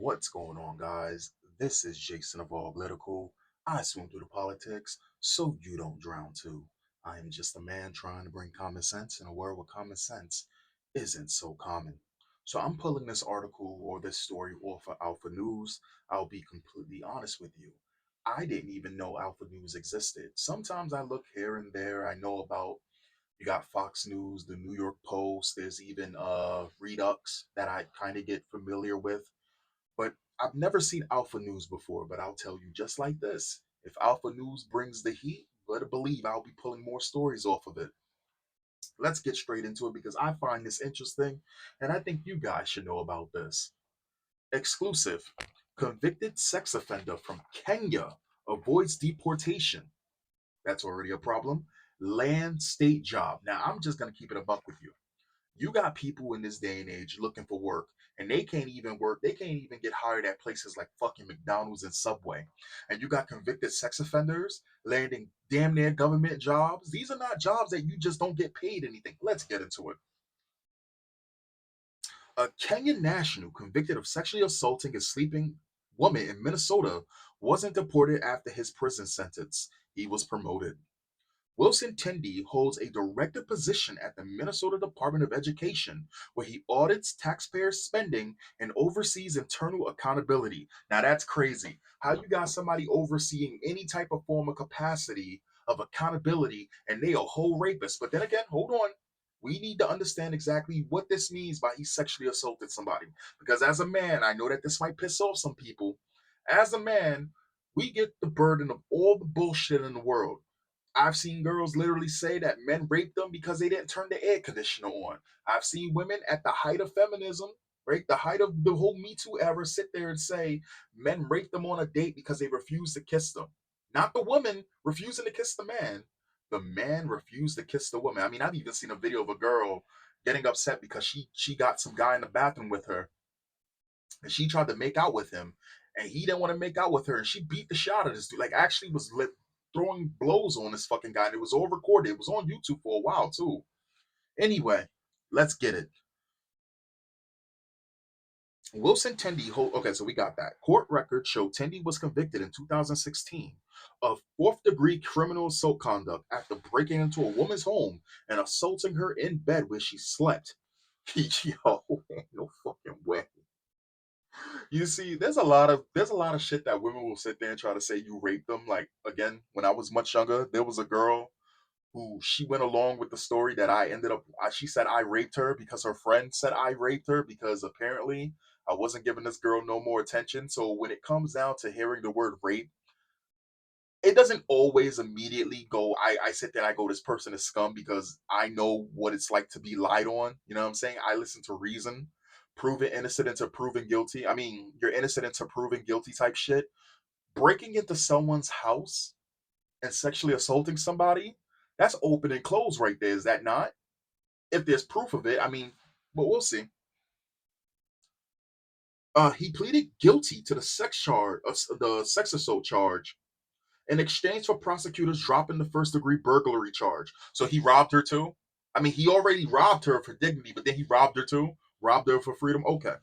What's going on, guys? This is Jason of Auglitical. I swim through the politics so you don't drown too. I am just a man trying to bring common sense in a world where common sense isn't so common. So I'm pulling this article or this story off of Alpha News. I'll be completely honest with you. I didn't even know Alpha News existed. Sometimes I look here and there. I know about you got Fox News, the New York Post. There's even Redux that I kind of get familiar with, but I've never seen Alpha News before. But I'll tell you just like this: if Alpha News brings the heat, better believe I'll be pulling more stories off of it. Let's get straight into it because I find this interesting, and I think you guys should know about this. Exclusive: convicted sex offender from Kenya avoids deportation. That's already a problem. Land state job. Now I'm just gonna keep it a buck with you. You got people in this day and age looking for work, and they can't even work. They can't even get hired at places like fucking McDonald's and Subway. And you got convicted sex offenders landing damn near government jobs. These are not jobs that you just don't get paid anything. Let's get into it. A Kenyan national convicted of sexually assaulting a sleeping woman in Minnesota wasn't deported after his prison sentence. He was promoted. Wilson Tindy holds a director position at the Minnesota Department of Education, where he audits taxpayer spending and oversees internal accountability. Now that's crazy. How you got somebody overseeing any type of form of capacity of accountability and they a whole rapist? But then again, hold on. We need to understand exactly what this means by he sexually assaulted somebody. Because as a man, I know that this might piss off some people. As a man, we get the burden of all the bullshit in the world. I've seen girls literally say that men raped them because they didn't turn the air conditioner on. I've seen women at the height of feminism, right, the height of the whole Me Too era, sit there and say men raped them on a date because they refused to kiss them. Not the woman refusing to kiss the man. The man refused to kiss the woman. I mean, I've even seen a video of a girl getting upset because she got some guy in the bathroom with her and she tried to make out with him and he didn't want to make out with her and she beat the shot of this dude, like actually was throwing blows on this fucking guy, and it was all recorded. It was on YouTube for a while too. Anyway, let's get it. Wilson Tendy okay, so we got that. Court records show Tendy was convicted in 2016 of fourth degree criminal assault conduct after breaking into a woman's home and assaulting her in bed where she slept. Yo, no fucking way. You see, there's a lot of shit that women will sit there and try to say you raped them. Like again, when I was much younger, there was a girl who she went along with the story that I ended up. She said I raped her because her friend said I raped her because apparently I wasn't giving this girl no more attention. So when it comes down to hearing the word rape, it doesn't always immediately go. I sit there and I go, this person is scum because I know what it's like to be lied on. You know what I'm saying? I listen to reason, proven innocent until proven guilty. I mean, you're innocent until proven guilty type shit. Breaking into someone's house and sexually assaulting somebody, that's open and close right there. Is that not? If there's proof of it, I mean, but we'll see. He pleaded guilty to the sex charge, the sex assault charge, in exchange for prosecutors dropping the first degree burglary charge. So he robbed her too. I mean, he already robbed her for dignity, but then he robbed her too. Robbed her for freedom. Okay.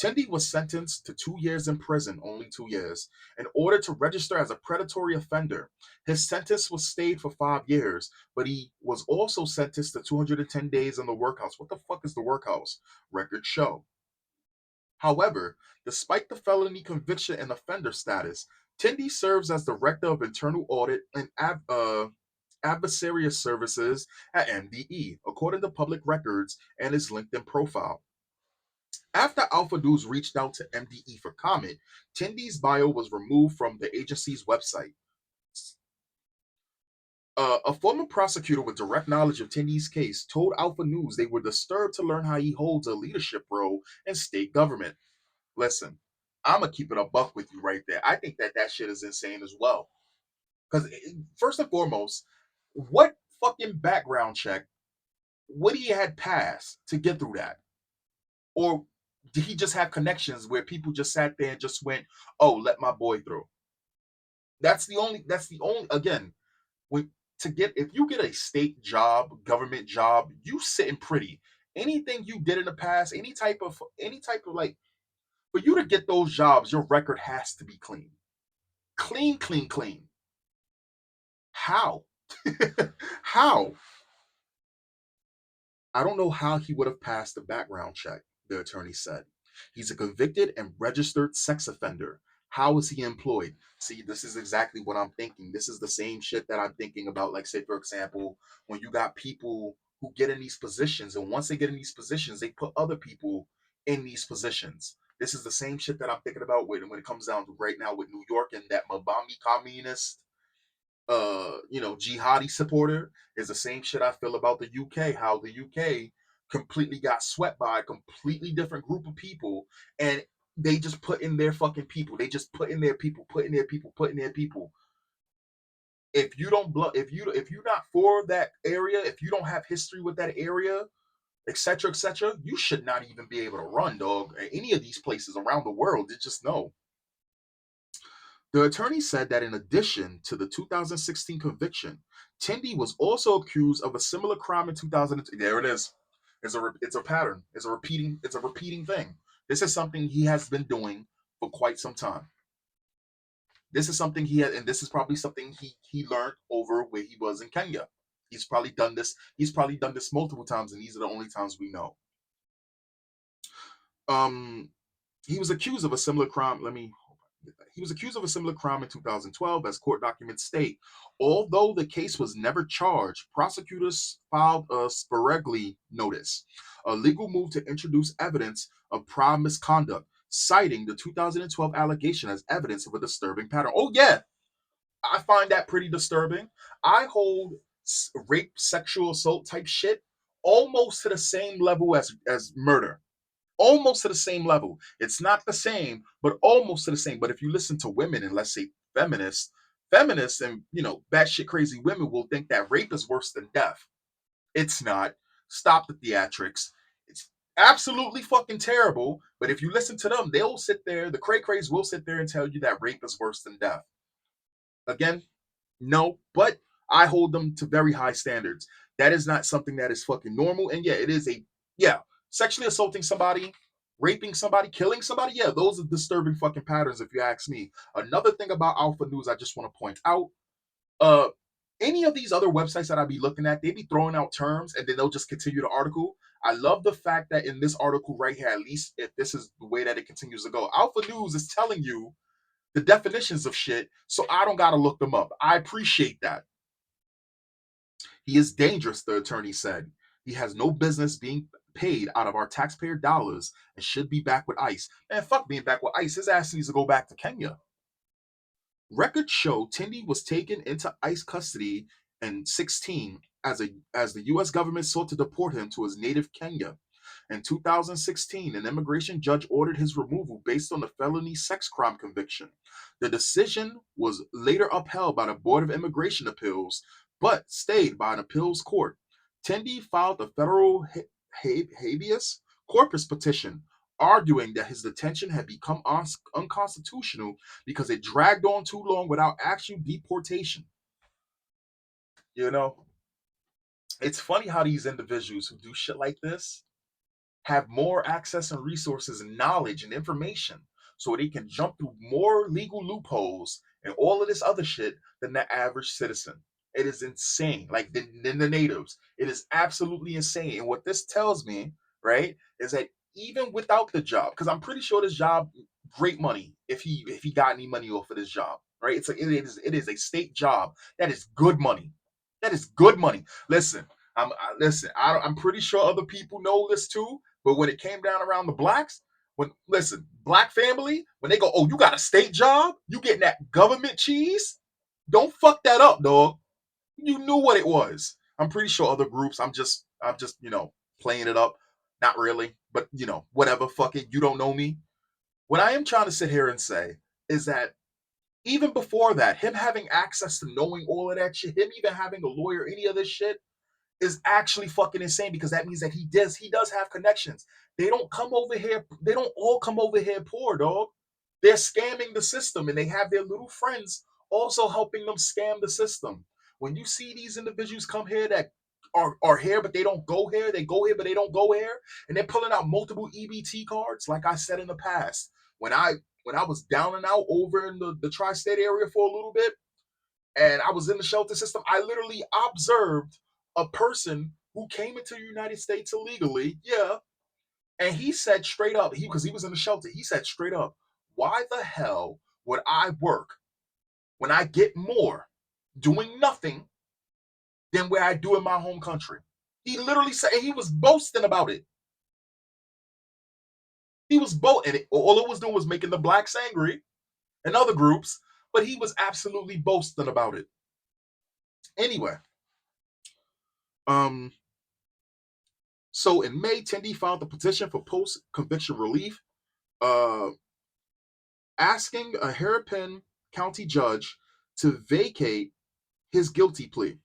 Tindy was sentenced to 2 years in prison, only 2 years, in order to register as a predatory offender. His sentence was stayed for 5 years, but he was also sentenced to 210 days in the workhouse. What the fuck is the workhouse? Records show. However, despite the felony conviction and offender status, Tindy serves as Director of Internal Audit and Adversarial Services at MDE, according to public records and his LinkedIn profile. After Alpha News reached out to MDE for comment, Tindy's bio was removed from the agency's website. A former prosecutor with direct knowledge of Tindy's case told Alpha News they were disturbed to learn how he holds a leadership role in state government. Listen, I'm gonna keep it a buck with you right there. I think that that shit is insane as well. Because first and foremost, what fucking background check would he had passed to get through that? Or did he just have connections where people just sat there and just went, "Oh, let my boy through"? That's the only again, when to get if you get a state job, government job, you sitting pretty. Anything you did in the past, any type of like For you to get those jobs, your record has to be clean. Clean, clean, clean. How? How? I don't know how he would have passed the background check, the attorney said. He's a convicted and registered sex offender. How is he employed? See, this is exactly what I'm thinking. This is the same shit that I'm thinking about. Like, say, for example, when you got people who get in these positions, and once they get in these positions, they put other people in these positions. This is the same shit that I'm thinking about when it comes down to right now with New York and that Mabami communist jihadi supporter is the same shit I feel about the UK. How the UK completely got swept by a completely different group of people, and they just put in their fucking people. They just put in their people, put in their people, put in their people. If you don't if you're not for that area, if you don't have history with that area, etc., you should not even be able to run, dog. Any of these places around the world, they just know. The attorney said that in addition to the 2016 conviction, Tindy was also accused of a similar crime in 2002. There it is. It's a pattern. It's a repeating thing. This is something he has been doing for quite some time. This is something he had, and this is probably something he learned over where he was in Kenya. He's probably done this. He's probably done this multiple times, and these are the only times we know. Um, he was accused of a similar crime. He was accused of a similar crime in 2012, as court documents state. Although the case was never charged, prosecutors filed a Sprague notice, a legal move to introduce evidence of prior misconduct, citing the 2012 allegation as evidence of a disturbing pattern. Oh, yeah, I find that pretty disturbing. I hold rape, sexual assault type shit almost to the same level as murder, almost to the same level. It's not the same, but almost to the same. But if you listen to women and let's say feminists and batshit crazy women will think that rape is worse than death. It's not. Stop the theatrics. It's absolutely fucking terrible. But if you listen to them, they'll sit there. The cray crays will sit there and tell you that rape is worse than death. Again, no, but I hold them to very high standards. That is not something that is fucking normal. And yeah, it is sexually assaulting somebody, raping somebody, killing somebody. Yeah, those are disturbing fucking patterns, if you ask me. Another thing about Alpha News, I just want to point out. Uh, any of these other websites that I be looking at, they be throwing out terms and then they'll just continue the article. I love the fact that in this article right here, at least if this is the way that it continues to go, Alpha News is telling you the definitions of shit, so I don't gotta look them up. I appreciate that. He is dangerous, the attorney said. He has no business being paid out of our taxpayer dollars and should be back with ICE. Man, fuck being back with ICE. His ass needs to go back to Kenya. Records show Tindy was taken into ICE custody in 16 as the US government sought to deport him to his native Kenya. In 2016, an immigration judge ordered his removal based on a felony sex crime conviction. The decision was later upheld by the Board of Immigration Appeals, but stayed by an appeals court. Tindy filed a federal habeas corpus petition, arguing that his detention had become unconstitutional because it dragged on too long without actual deportation. You know, it's funny how these individuals who do shit like this have more access and resources and knowledge and information so they can jump through more legal loopholes and all of this other shit than the average citizen. It is insane. Like than the natives. It is absolutely insane. And what this tells me, right, is that even without the job, because I'm pretty sure this job, great money if he got any money off of this job, right? It is a state job. That is good money. That is good money. Listen, I'm pretty sure other people know this too. But when it came down around the blacks, black family, when they go, oh, you got a state job, you getting that government cheese? Don't fuck that up, dog. You knew what it was. I'm pretty sure other groups. I'm just playing it up. Not really, but whatever. Fuck it. You don't know me. What I am trying to sit here and say is that even before that, him having access to knowing all of that shit, him even having a lawyer, any of this shit, is actually fucking insane because that means that he does have connections. They don't come over here. They don't all come over here poor, dog. They're scamming the system, and they have their little friends also helping them scam the system. When you see these individuals come here that are here but they don't go here, they go here but they don't go here, and they're pulling out multiple EBT cards, like I said in the past. When I was down and out over in the tri-state area for a little bit, and I was in the shelter system, I literally observed a person who came into the United States illegally. Yeah, and he said straight up, he because he was in the shelter, he said straight up, why the hell would I work when I get more doing nothing than where I do in my home country? He literally said, and he was boasting about it. He was boasting, and all it was doing was making the blacks angry and other groups, but he was absolutely boasting about it. Anyway, um, so in May, Tindy filed a petition for post-conviction relief, uh, asking a Hennepin County judge to vacate his guilty plea.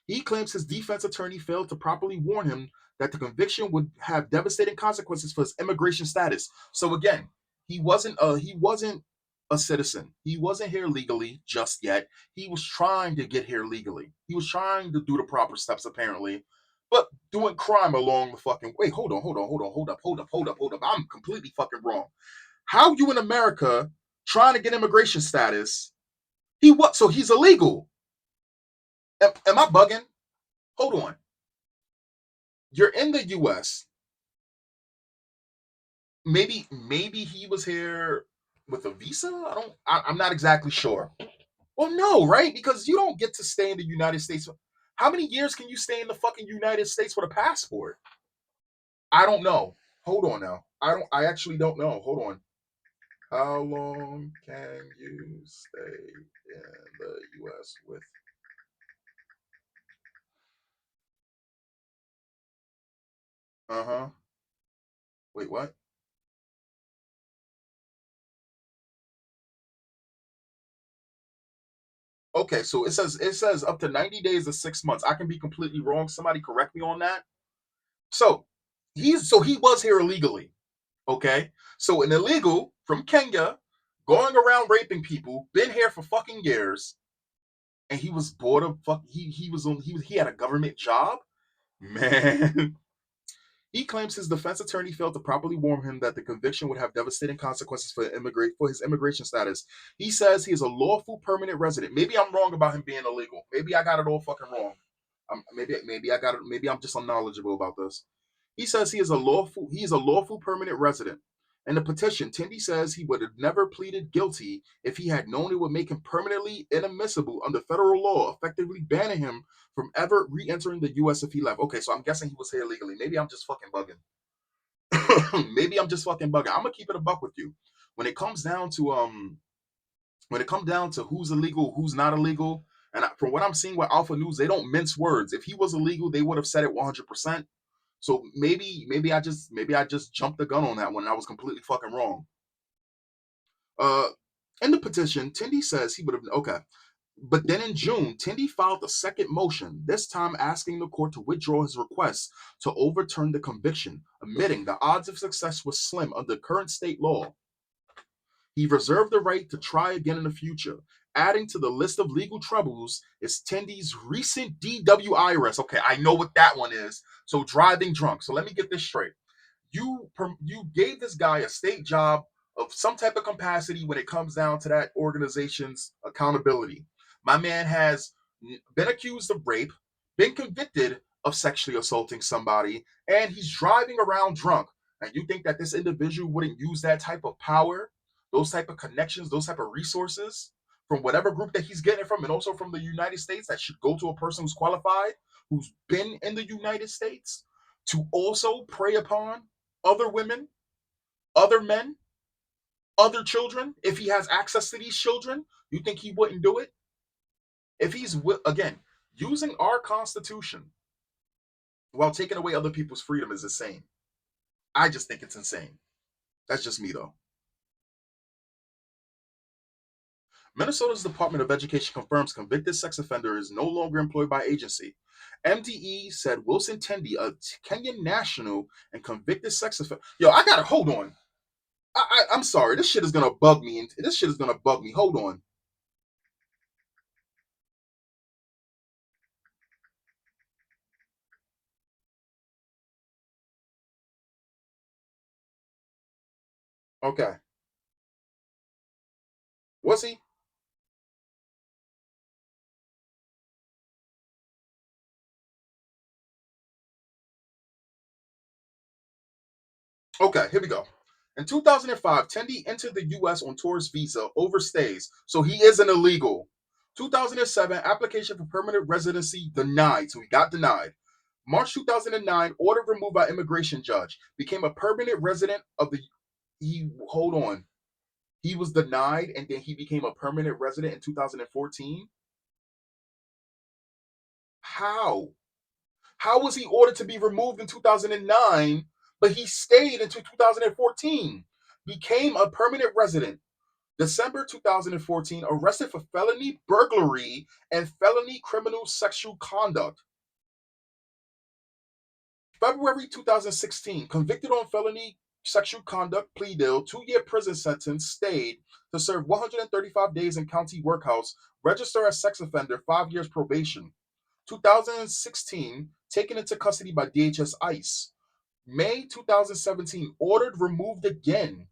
He claims his defense attorney failed to properly warn him that the conviction would have devastating consequences for his immigration status. So again, he wasn't a citizen. He wasn't here legally just yet. He was trying to get here legally. He was trying to do the proper steps apparently, but doing crime along the fucking wait. Hold on. I'm completely fucking wrong. How you in America trying to get immigration status? He what? So he's illegal. Am I bugging? Hold on. You're in the US. Maybe he was here with a visa. I'm not exactly sure. Well, no, right? Because you don't get to stay in the United States. How many years can you stay in the fucking United States with a passport? I don't know. Hold on now. I actually don't know. Hold on. How long can you stay in the US with? Uh-huh. Wait, what? Okay, so it says up to 90 days or 6 months. I can be completely wrong. Somebody correct me on that. So he was here illegally. Okay, so an illegal from Kenya going around raping people, been here for fucking years, and he was bored of fuck. He had a government job. Man, he claims his defense attorney failed to properly warn him that the conviction would have devastating consequences for his immigration status. He says he is a lawful permanent resident. Maybe I'm wrong about him being illegal. Maybe I got it all fucking wrong. Maybe I got it. Maybe I'm just unknowledgeable about this. He says he is a lawful permanent resident. In the petition, Tindy says he would have never pleaded guilty if he had known it would make him permanently inadmissible under federal law, effectively banning him from ever re-entering the U.S. if he left. Okay, so I'm guessing he was here illegally. Maybe I'm just fucking bugging. Maybe I'm just fucking bugging. I'm gonna keep it a buck with you. When it comes down to who's illegal, who's not illegal, and from what I'm seeing with Alpha News, they don't mince words. If he was illegal, they would have said it 100%. So maybe I just jumped the gun on that one and I was completely fucking wrong. Uh, in the petition, Tindy says he would have okay. But then in June, Tindy filed a second motion, this time asking the court to withdraw his request to overturn the conviction, admitting the odds of success were slim under current state law. He reserved the right to try again in the future. Adding to the list of legal troubles is Tindy's recent DWI arrest. Okay, I know what that one is. So driving drunk. So let me get this straight. You gave this guy a state job of some type of capacity when it comes down to that organization's accountability. My man has been accused of rape, been convicted of sexually assaulting somebody, and he's driving around drunk. And you think that this individual wouldn't use that type of power, those type of connections, those type of resources from whatever group that he's getting it from, and also from the United States that should go to a person who's qualified, who's been in the United States, to also prey upon other women, other men, other children, if he has access to these children, you think he wouldn't do it? If he's, again, using our Constitution while taking away other people's freedom is insane. I just think it's insane. That's just me, though. Minnesota's Department of Education confirms convicted sex offender is no longer employed by agency. MDE said Wilson Tendi, a Kenyan national and convicted sex offender. Yo, I gotta hold on. I'm sorry. This shit is gonna bug me. This shit is gonna bug me. Hold on. Okay. Was he? Okay, here we go. In 2005, Tendi entered the US on tourist visa overstays, so he is an illegal. 2007, application for permanent residency denied, so he got denied. March 2009, order removed by immigration judge, became a permanent resident of the. He hold on. He was denied, and then he became a permanent resident in 2014. How? How was he ordered to be removed in 2009, but he stayed until 2014? Became a permanent resident. December 2014, arrested for felony burglary and felony criminal sexual conduct. February 2016, convicted on felony sexual conduct plea deal, 2-year prison sentence, stayed to serve 135 days in county workhouse, register as sex offender, 5 years probation. 2016, taken into custody by DHS ICE. May 2017, ordered removed again.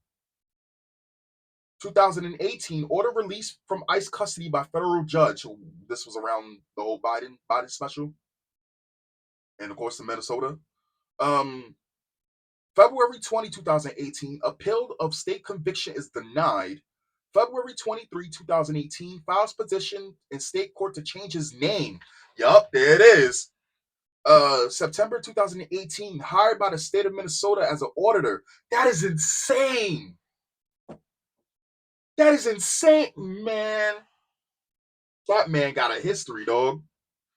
2018, order released from ICE custody by federal judge. This was around the whole Biden special, and of course, in Minnesota. Um, February 20, 2018, appeal of state conviction is denied. February 23, 2018, files petition in state court to change his name. Yup, there it is. September 2018, hired by the state of Minnesota as an auditor. That is insane. That is insane, man. That man got a history, dog.